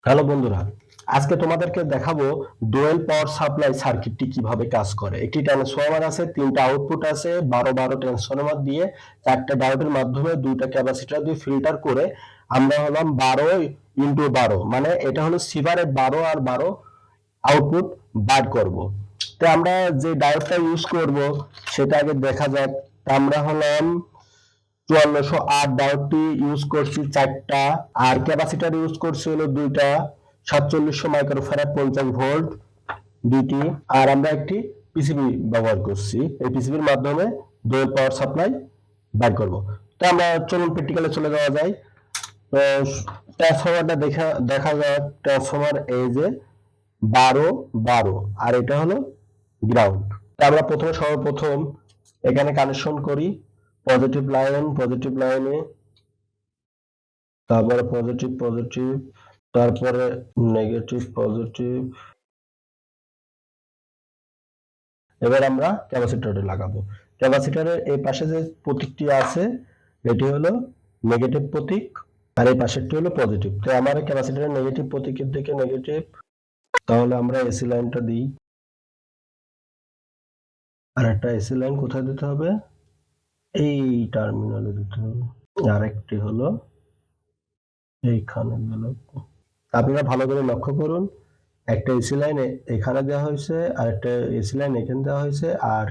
Hello বন্ধুরা, আজকে তোমাদেরকে দেখাবো ডুয়েল পাওয়ার সাপ্লাই সার্কিটটি কিভাবে কাজ করে। একটি ট্রান্সফরমার আছে, তিনটা আউটপুট আছে, 12 ট্রান্সফরমার দিয়ে চারটা ডায়োডের মাধ্যমে দুইটা ক্যাপাসিটর দিয়ে ফিল্টার করে আমরা হলাম 12 × 12, মানে এটা হলো সিভারের 12 আর 12 আউটপুট বার করব। তো আমরা যে ডায়োডটা ইউজ করব সেটা আগে দেখা যাক। আমরা হলাম 5408 ডায়োডটি ইউজ করছি চারটা, আর ক্যাপাসিটর ইউজ করছি হলো দুইটা, 4700 মাইক্রোফ্যারাড 50 ভোল্ট দুইটি, আর আমরা একটি পিসিবি ব্যবহার করছি। এই পিসিবির মাধ্যমে ডুয়াল পাওয়ার সাপ্লাই বের করব। তো আমরা চলুন প্র্যাকটিক্যালে চলে যাওয়া যায়। ট্রান্সফরমারটা দেখা যাক। ট্রান্সফরমার এই যে 12 আর এটা হলো গ্রাউন্ড। তো আমরা সর্বপ্রথম এখানে কানেকশন করি পজিটিভ লাইনে, তারপরে পজিটিভ, তারপরে পজিটিভ। এবার আমরা ক্যাপাসিটরে লাগাবো। ক্যাপাসিটরের এই পাশে যে প্রতীকটি আছে এটি হলো নেগেটিভ প্রতীক, আর এই পাশেরটি হলো পজিটিভ। তো আমার ক্যাপাসিটরের নেগেটিভ প্রতীকের দিকে নেগেটিভ, তাহলে আমরা এসি লাইনটা দিই। আর একটা এসি লাইন কোথায় দিতে হবে? এই টার্মিনালে দিতে হবে। আর একটি হলো এইখানে দিল। আপনারা ভালো করে লক্ষ্য করুন, একটা এসি লাইন এখানে দেওয়া হয়েছে, আর একটা এসি লাইন এখানে দেওয়া হয়েছে, আর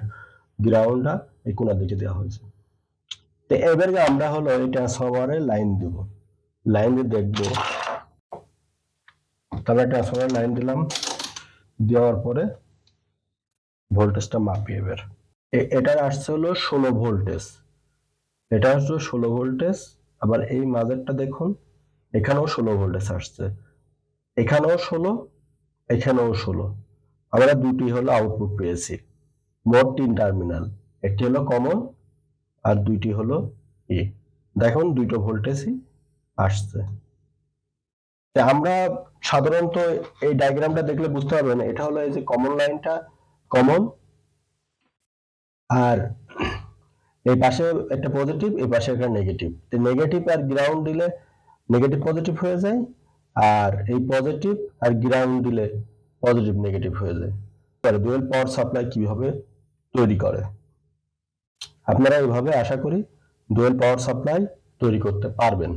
গ্রাউন্ডটা এই কোণার দিকে দেওয়া হয়েছে। তো এবারে আমরা হলো এই ট্রান্সফরমারে লাইন দেব, লাইন দিয়ে দেখবো। তাহলে ট্রান্সফরমার লাইন দিলাম, দেওয়ার পরে ভোল্টেজটা মাপি। এবার এটার আসছে হলো 16 ভোল্টেজ, এটা হচ্ছে 16 ভোল্টেজ। আবার এই মাঝেরটা দেখুন, এখানেও 16 ভোল্টেজ আসছে, এখানেও 16, এখানেও 16। আমরা দুটি হলো আউটপুট পেয়েছি, মোট 3 টার্মিনাল, একটি হলো কমন আর দুইটি হলো এ। দেখুন দুইটো ভোল্টেজই আসছে। আমরা সাধারণত এই ডায়াগ্রামটা দেখলে বুঝতে পারবেন, এটা হলো এই যে কমন লাইনটা কমন, আর এই পাশে একটা পজিটিভ, এই পাশে একটা নেগেটিভ। তো নেগেটিভ আর গ্রাউন্ড দিলে নেগেটিভ পজিটিভ হয়ে যায়, আর এই পজিটিভ আর গ্রাউন্ড দিলে পজিটিভ নেগেটিভ হয়ে যায়। ডুয়াল পাওয়ার সাপ্লাই কিভাবে তৈরি করে, আপনারা এইভাবে আশা করি ডুয়াল পাওয়ার সাপ্লাই তৈরি করতে পারবেন।